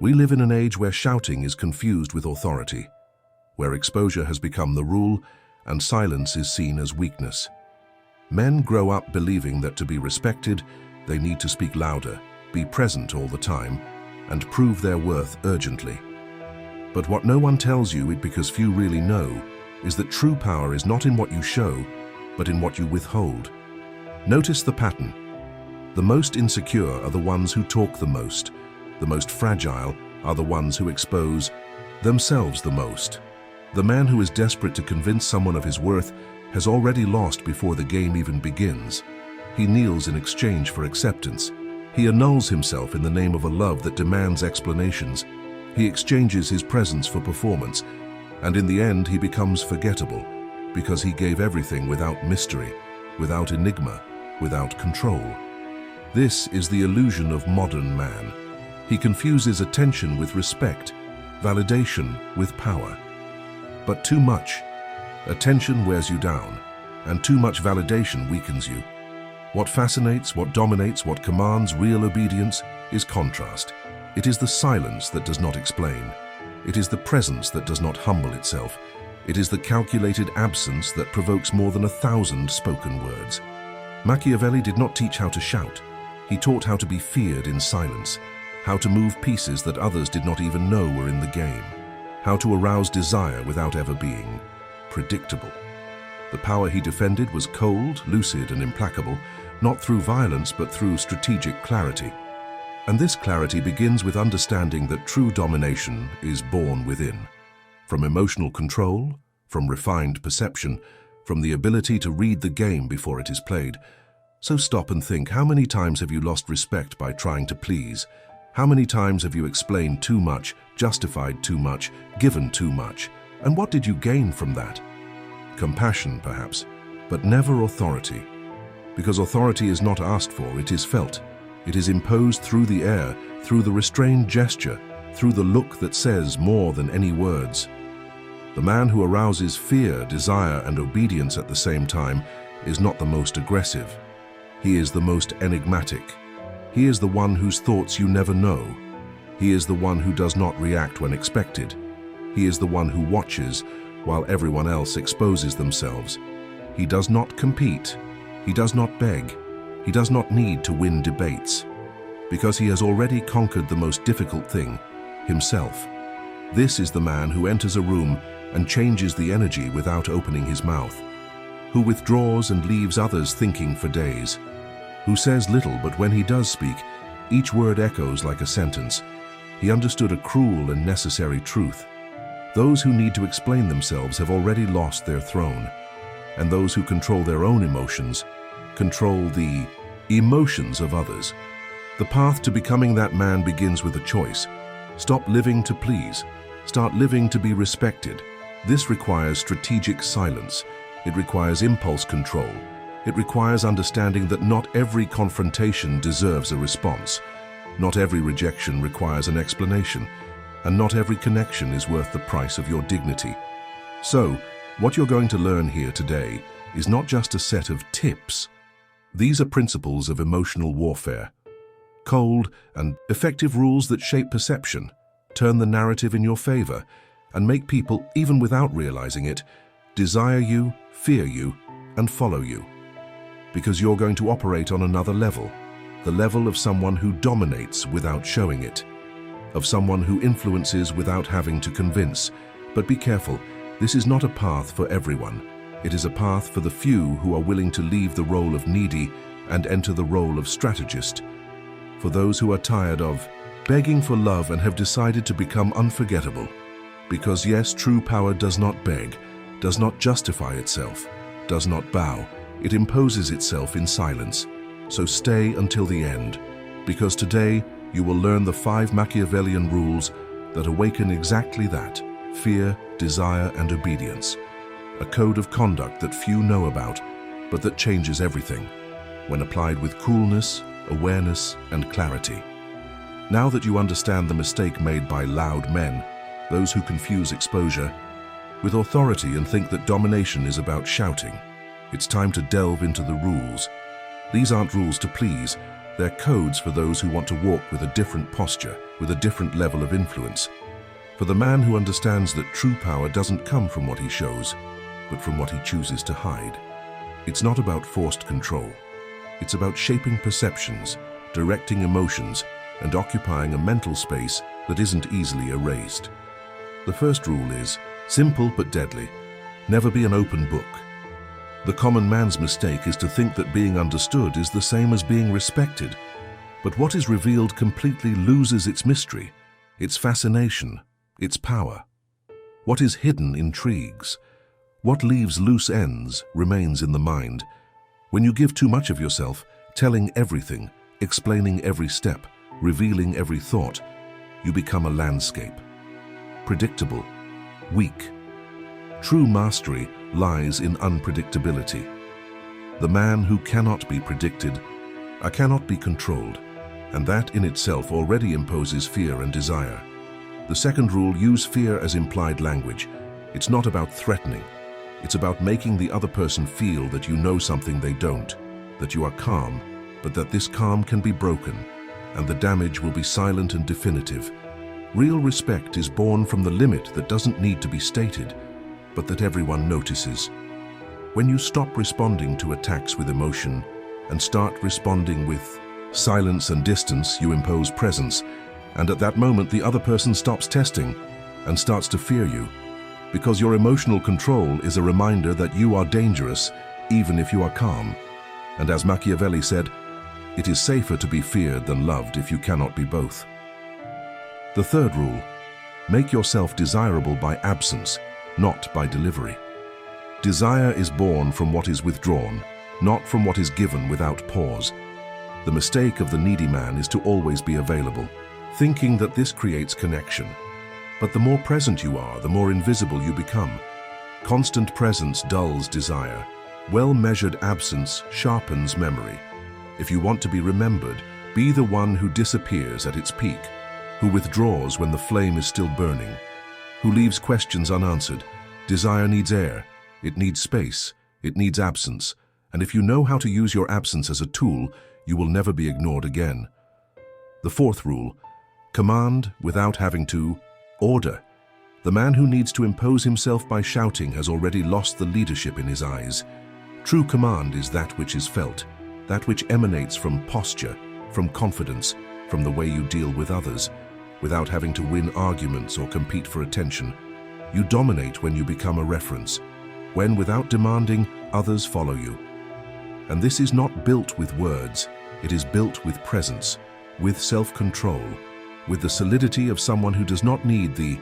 We live in an age where shouting is confused with authority, where exposure has become the rule and silence is seen as weakness. Men grow up believing that to be respected, they need to speak louder, be present all the time, and prove their worth urgently. But what no one tells you, because few really know, is that true power is not in what you show, but in what you withhold. Notice the pattern. The most insecure are the ones who talk the most fragile are the ones who expose themselves the most. The man who is desperate to convince someone of his worth has already lost before the game even begins. He kneels in exchange for acceptance. He annuls himself in the name of a love that demands explanations. He exchanges his presence for performance, and in the end he becomes forgettable, because he gave everything without mystery, without enigma, without control. This is the illusion of modern man. He confuses attention with respect, validation with power. But too much attention wears you down, and too much validation weakens you. What fascinates, what dominates, what commands real obedience is contrast. It is the silence that does not explain. It is the presence that does not humble itself. It is the calculated absence that provokes more than 1,000 spoken words. Machiavelli did not teach how to shout. He taught how to be feared in silence, how to move pieces that others did not even know were in the game, how to arouse desire without ever being predictable. The power he defended was cold, lucid, and implacable, not through violence but through strategic clarity. And this clarity begins with understanding that true domination is born within, from emotional control, from refined perception, from the ability to read the game before it is played. So stop and think, how many times have you lost respect by trying to please? How many times have you explained too much, justified too much, given too much? And what did you gain from that? Compassion, perhaps, but never authority. Because authority is not asked for, it is felt. It is imposed through the air, through the restrained gesture, through the look that says more than any words. The man who arouses fear, desire, and obedience at the same time is not the most aggressive. He is the most enigmatic. He is the one whose thoughts you never know. He is the one who does not react when expected. He is the one who watches while everyone else exposes themselves. He does not compete. He does not beg. He does not need to win debates, because he has already conquered the most difficult thing, himself. This is the man who enters a room and changes the energy without opening his mouth, who withdraws and leaves others thinking for days, who says little, but when he does speak, each word echoes like a sentence. He understood a cruel and necessary truth. Those who need to explain themselves have already lost their throne, and those who control their own emotions control the emotions of others. The path to becoming that man begins with a choice. Stop living to please. Start living to be respected. This requires strategic silence. It requires impulse control. It requires understanding that not every confrontation deserves a response. Not every rejection requires an explanation, and not every connection is worth the price of your dignity. So, what you're going to learn here today is not just a set of tips. These are principles of emotional warfare. Cold and effective rules that shape perception, turn the narrative in your favor, and make people, even without realizing it, desire you, fear you, and follow you. Because you're going to operate on another level, the level of someone who dominates without showing it, of someone who influences without having to convince. But be careful, this is not a path for everyone. It is a path for the few who are willing to leave the role of needy and enter the role of strategist. For those who are tired of begging for love and have decided to become unforgettable. Because yes, true power does not beg, does not justify itself, does not bow. It imposes itself in silence. So stay until the end, because today you will learn the 5 Machiavellian rules that awaken exactly that: fear, desire, and obedience. A code of conduct that few know about, but that changes everything, when applied with coolness, awareness, and clarity. Now that you understand the mistake made by loud men, those who confuse exposure with authority and think that domination is about shouting, it's time to delve into the rules. These aren't rules to please, They're codes for those who want to walk with a different posture, with a different level of influence. For the man who understands that true power doesn't come from what he shows, but from what he chooses to hide. It's not about forced control. It's about shaping perceptions, directing emotions, and occupying a mental space that isn't easily erased. The first rule is, simple but deadly, never be an open book. The common man's mistake is to think that being understood is the same as being respected. But what is revealed completely loses its mystery, its fascination, its power. What is hidden intrigues. What leaves loose ends remains in the mind. When you give too much of yourself, telling everything, explaining every step, revealing every thought, you become a landscape. Predictable, weak. True mastery lies in unpredictability. The man who cannot be predicted, cannot be controlled, and that in itself already imposes fear and desire. The second rule, use fear as implied language. It's not about threatening. It's about making the other person feel that you know something they don't, that you are calm, but that this calm can be broken, and the damage will be silent and definitive. Real respect is born from the limit that doesn't need to be stated, but that everyone notices. When you stop responding to attacks with emotion and start responding with silence and distance, you impose presence, and at that moment the other person stops testing and starts to fear you, because your emotional control is a reminder that you are dangerous even if you are calm. And as Machiavelli said, it is safer to be feared than loved if you cannot be both. The third rule, make yourself desirable by absence, not by delivery. Desire is born from what is withdrawn, not from what is given without pause. The mistake of the needy man is to always be available, thinking that this creates connection. But the more present you are, the more invisible you become. Constant presence dulls desire. Well-measured absence sharpens memory. If you want to be remembered, be the one who disappears at its peak, who withdraws when the flame is still burning, who leaves questions unanswered. Desire needs air, it needs space, it needs absence, and if you know how to use your absence as a tool, you will never be ignored again. The fourth rule, command without having to order. The man who needs to impose himself by shouting has already lost the leadership in his eyes. True command is that which is felt, that which emanates from posture, from confidence, from the way you deal with others, without having to win arguments or compete for attention. You dominate when you become a reference, when without demanding, others follow you. And this is not built with words, it is built with presence, with self-control, with the solidity of someone who does not need the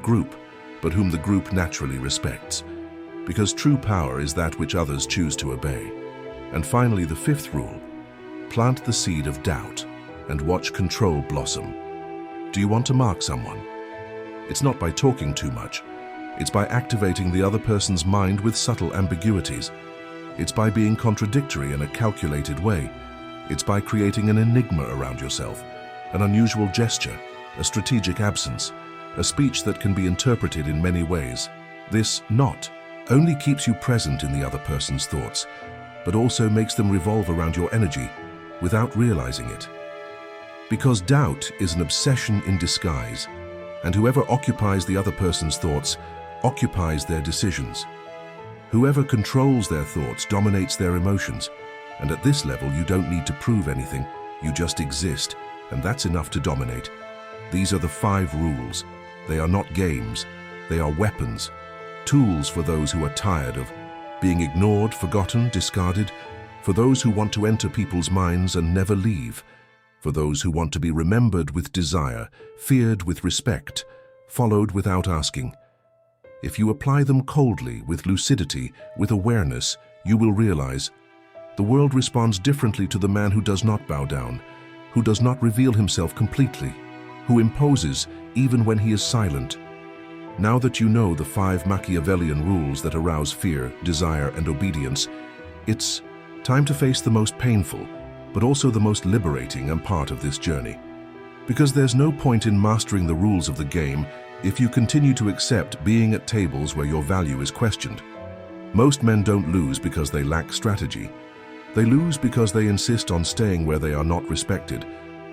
group, but whom the group naturally respects. Because true power is that which others choose to obey. And finally, the fifth rule, plant the seed of doubt and watch control blossom. Do you want to mark someone? It's not by talking too much. It's by activating the other person's mind with subtle ambiguities. It's by being contradictory in a calculated way. It's by creating an enigma around yourself, an unusual gesture, a strategic absence, a speech that can be interpreted in many ways. This not only keeps you present in the other person's thoughts, but also makes them revolve around your energy without realizing it. Because doubt is an obsession in disguise, and whoever occupies the other person's thoughts occupies their decisions. Whoever controls their thoughts dominates their emotions, and at this level you don't need to prove anything, you just exist, and that's enough to dominate. These are the 5 rules. They are not games, they are weapons, tools for those who are tired of being ignored, forgotten, discarded, for those who want to enter people's minds and never leave, for those who want to be remembered with desire, feared with respect, followed without asking. If you apply them coldly, with lucidity, with awareness, you will realize the world responds differently to the man who does not bow down, who does not reveal himself completely, who imposes even when he is silent. Now that you know the 5 Machiavellian rules that arouse fear, desire, and obedience, it's time to face the most painful, but also the most liberating part of this journey. Because there's no point in mastering the rules of the game if you continue to accept being at tables where your value is questioned. Most men don't lose because they lack strategy. They lose because they insist on staying where they are not respected,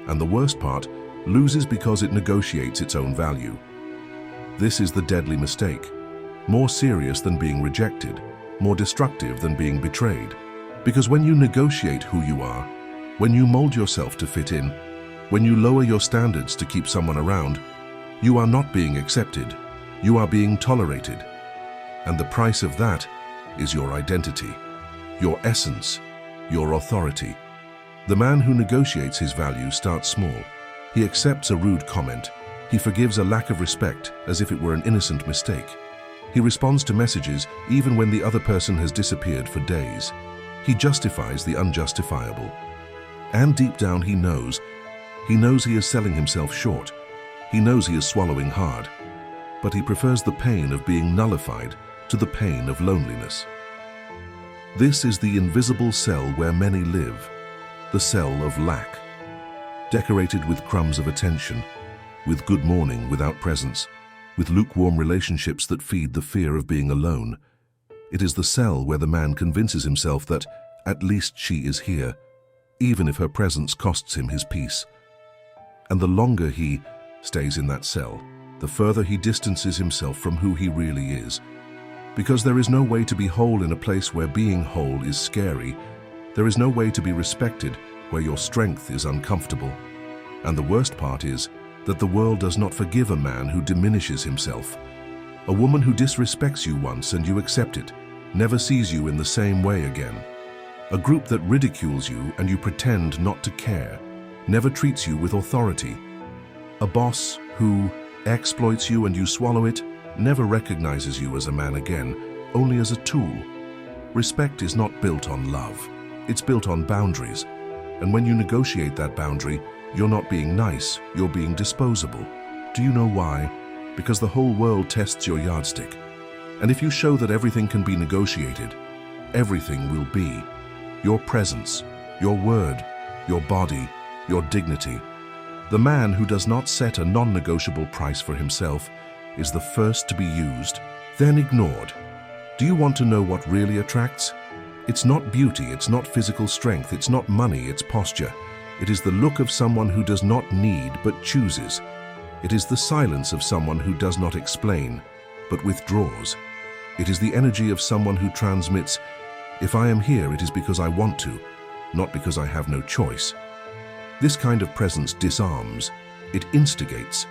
and the worst part, loses because it negotiates its own value. This is the deadly mistake, more serious than being rejected, more destructive than being betrayed. Because when you negotiate who you are, when you mold yourself to fit in, when you lower your standards to keep someone around, you are not being accepted, you are being tolerated. And the price of that is your identity, your essence, your authority. The man who negotiates his value starts small. He accepts a rude comment. He forgives a lack of respect as if it were an innocent mistake. He responds to messages even when the other person has disappeared for days. He justifies the unjustifiable. And deep down he knows he is selling himself short. He knows he is swallowing hard. But he prefers the pain of being nullified to the pain of loneliness. This is the invisible cell where many live, the cell of lack. Decorated with crumbs of attention, with good morning without presence, with lukewarm relationships that feed the fear of being alone. It is the cell where the man convinces himself that at least she is here, even if her presence costs him his peace. And the longer he stays in that cell, the further he distances himself from who he really is. Because there is no way to be whole in a place where being whole is scary. There is no way to be respected where your strength is uncomfortable. And the worst part is that the world does not forgive a man who diminishes himself. A woman who disrespects you once and you accept it, never sees you in the same way again. A group that ridicules you and you pretend not to care, never treats you with authority. A boss who exploits you and you swallow it, never recognizes you as a man again, only as a tool. Respect is not built on love. It's built on boundaries. And when you negotiate that boundary, you're not being nice, you're being disposable. Do you know why? Because the whole world tests your yardstick. And if you show that everything can be negotiated, everything will be. Your presence, your word, your body, your dignity. The man who does not set a non-negotiable price for himself is the first to be used, then ignored. Do you want to know what really attracts? It's not beauty, it's not physical strength, it's not money, it's posture. It is the look of someone who does not need but chooses. It is the silence of someone who does not explain but withdraws. It is the energy of someone who transmits, "If I am here, it is because I want to, not because I have no choice." This kind of presence disarms, it instigates,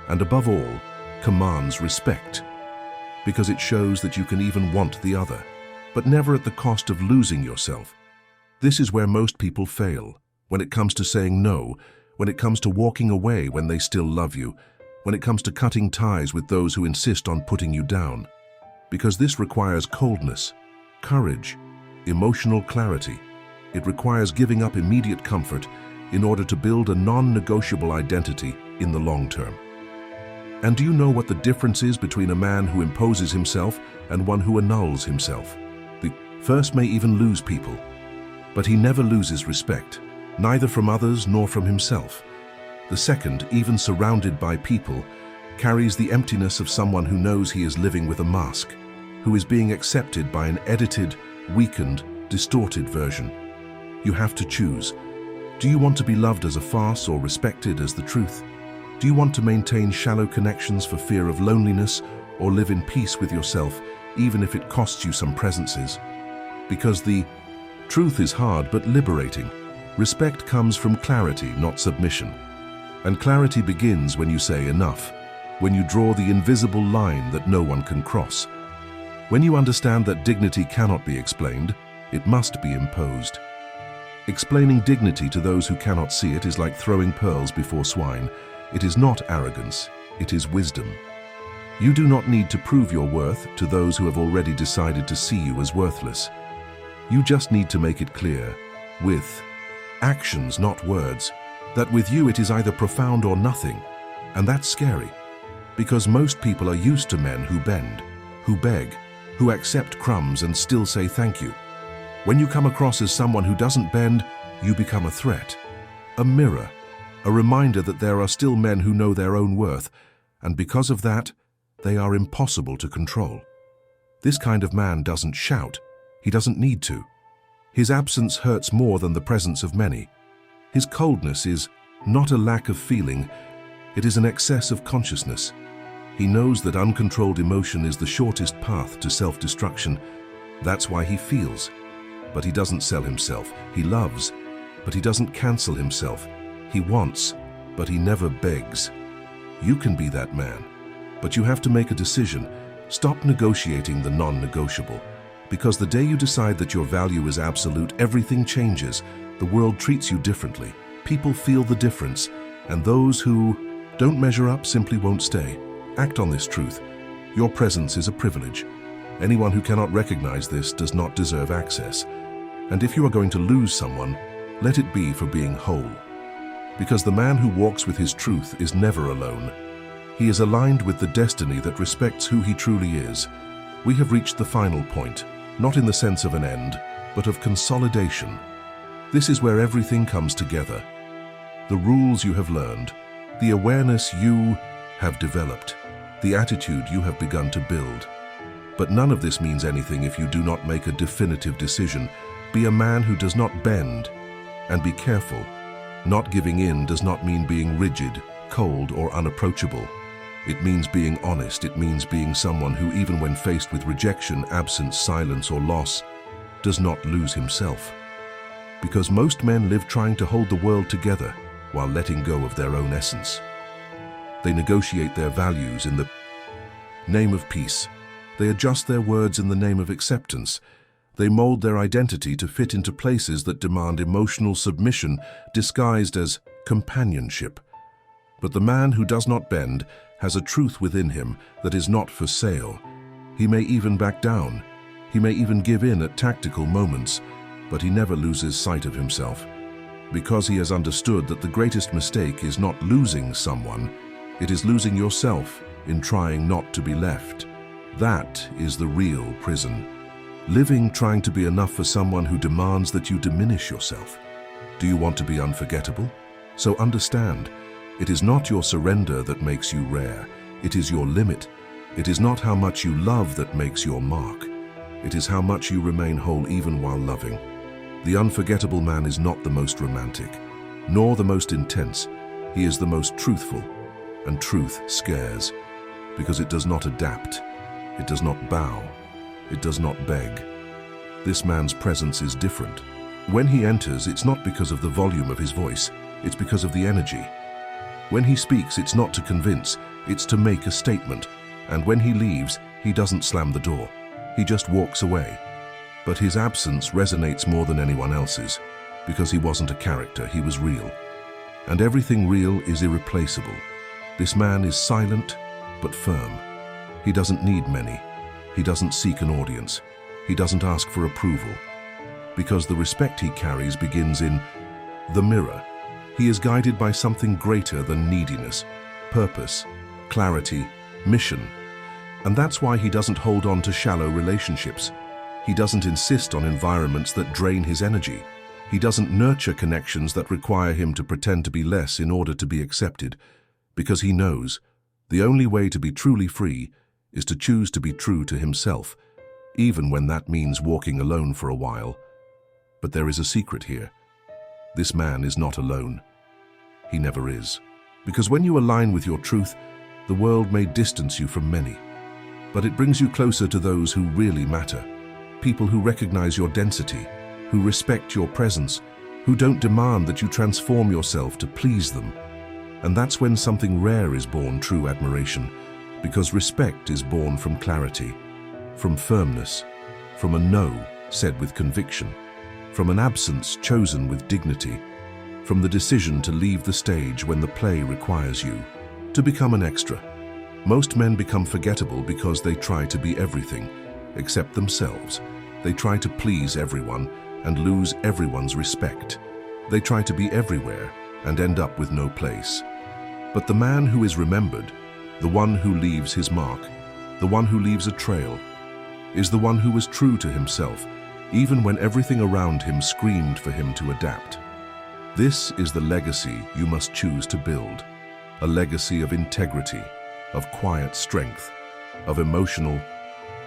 and above all, commands respect, because it shows that you can even want the other, but never at the cost of losing yourself. This is where most people fail, when it comes to saying no, when it comes to walking away when they still love you, when it comes to cutting ties with those who insist on putting you down. Because this requires coldness, courage, emotional clarity. It requires giving up immediate comfort in order to build a non-negotiable identity in the long term. And do you know what the difference is between a man who imposes himself and one who annuls himself? The first may even lose people, but he never loses respect, neither from others nor from himself. The second, even surrounded by people, carries the emptiness of someone who knows he is living with a mask, who is being accepted by an edited, weakened, distorted version. You have to choose. Do you want to be loved as a farce or respected as the truth? Do you want to maintain shallow connections for fear of loneliness, or live in peace with yourself, even if it costs you some presences? Because the truth is hard but liberating. Respect comes from clarity, not submission. And clarity begins when you say enough, when you draw the invisible line that no one can cross. When you understand that dignity cannot be explained, it must be imposed. Explaining dignity to those who cannot see it is like throwing pearls before swine. It is not arrogance, it is wisdom. You do not need to prove your worth to those who have already decided to see you as worthless. You just need to make it clear, with actions, not words, that with you it is either profound or nothing. And that's scary, because most people are used to men who bend, who beg, who accept crumbs and still say thank you. When you come across as someone who doesn't bend, you become a threat, a mirror, a reminder that there are still men who know their own worth, and because of that, they are impossible to control. This kind of man doesn't shout. He doesn't need to. His absence hurts more than the presence of many. His coldness is not a lack of feeling, it is an excess of consciousness. He knows that uncontrolled emotion is the shortest path to self-destruction. That's why he feels. But he doesn't sell himself. He loves, but he doesn't cancel himself. He wants, but he never begs. You can be that man, but you have to make a decision. Stop negotiating the non-negotiable. Because the day you decide that your value is absolute, everything changes. The world treats you differently. People feel the difference, and those who don't measure up simply won't stay. Act on this truth. Your presence is a privilege. Anyone who cannot recognize this does not deserve access. And if you are going to lose someone, let it be for being whole. Because the man who walks with his truth is never alone. He is aligned with the destiny that respects who he truly is. We have reached the final point, not in the sense of an end, but of consolidation. This is where everything comes together. The rules you have learned, the awareness you have developed, the attitude you have begun to build. But none of this means anything if you do not make a definitive decision. Be a man who does not bend, and be careful. Not giving in does not mean being rigid, cold, or unapproachable. It means being honest. It means being someone who, even when faced with rejection, absence, silence, or loss, does not lose himself. Because most men live trying to hold the world together while letting go of their own essence. They negotiate their values in the name of peace. They adjust their words in the name of acceptance. They mold their identity to fit into places that demand emotional submission disguised as companionship. But the man who does not bend has a truth within him that is not for sale. He may even back down. He may even give in at tactical moments, but he never loses sight of himself. Because he has understood that the greatest mistake is not losing someone, it is losing yourself in trying not to be left. That is the real prison. Living trying to be enough for someone who demands that you diminish yourself. Do you want to be unforgettable? So understand, it is not your surrender that makes you rare. It is your limit. It is not how much you love that makes your mark. It is how much you remain whole even while loving. The unforgettable man is not the most romantic, nor the most intense. He is the most truthful, and truth scares, because it does not adapt. It does not bow. It does not beg. This man's presence is different. When he enters, it's not because of the volume of his voice, it's because of the energy. When he speaks, it's not to convince, it's to make a statement. And when he leaves, he doesn't slam the door. He just walks away. But his absence resonates more than anyone else's, because he wasn't a character, he was real. And everything real is irreplaceable. This man is silent, but firm. He doesn't need many. He doesn't seek an audience. He doesn't ask for approval. Because the respect he carries begins in the mirror. He is guided by something greater than neediness, purpose, clarity, mission. And that's why he doesn't hold on to shallow relationships. He doesn't insist on environments that drain his energy. He doesn't nurture connections that require him to pretend to be less in order to be accepted. Because he knows the only way to be truly free is to choose to be true to himself, even when that means walking alone for a while. But there is a secret here. This man is not alone. He never is. Because when you align with your truth, the world may distance you from many, but it brings you closer to those who really matter. People who recognize your density, who respect your presence, who don't demand that you transform yourself to please them. And that's when something rare is born, true admiration, because respect is born from clarity, from firmness, from a no said with conviction, from an absence chosen with dignity, from the decision to leave the stage when the play requires you, to become an extra. Most men become forgettable because they try to be everything, except themselves. They try to please everyone and lose everyone's respect. They try to be everywhere and end up with no place. But the man who is remembered, the one who leaves his mark, the one who leaves a trail, is the one who was true to himself, even when everything around him screamed for him to adapt. This is the legacy you must choose to build, a legacy of integrity, of quiet strength, of emotional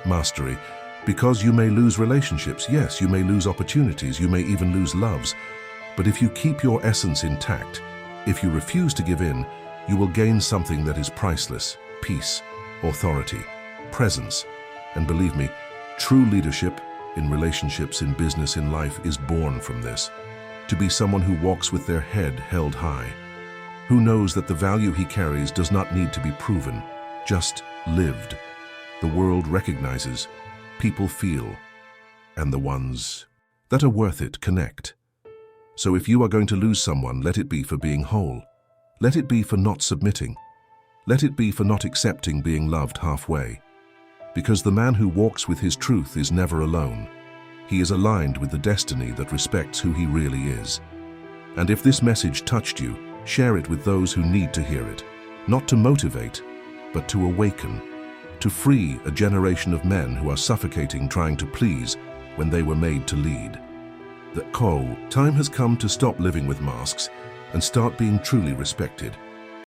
mastery, Because you may lose relationships, yes, you may lose opportunities, you may even lose loves. But if you keep your essence intact, if you refuse to give in, you will gain something that is priceless: peace, authority, presence. And believe me, true leadership in relationships, in business, in life is born from this. To be someone who walks with their head held high, who knows that the value he carries does not need to be proven, just lived. The world recognizes, people feel, and the ones that are worth it connect. So if you are going to lose someone, let it be for being whole. Let it be for not submitting. Let it be for not accepting being loved halfway. Because the man who walks with his truth is never alone. He is aligned with the destiny that respects who he really is. And if this message touched you, share it with those who need to hear it. Not to motivate, but to awaken. To free a generation of men who are suffocating trying to please when they were made to lead. Time has come to stop living with masks and start being truly respected.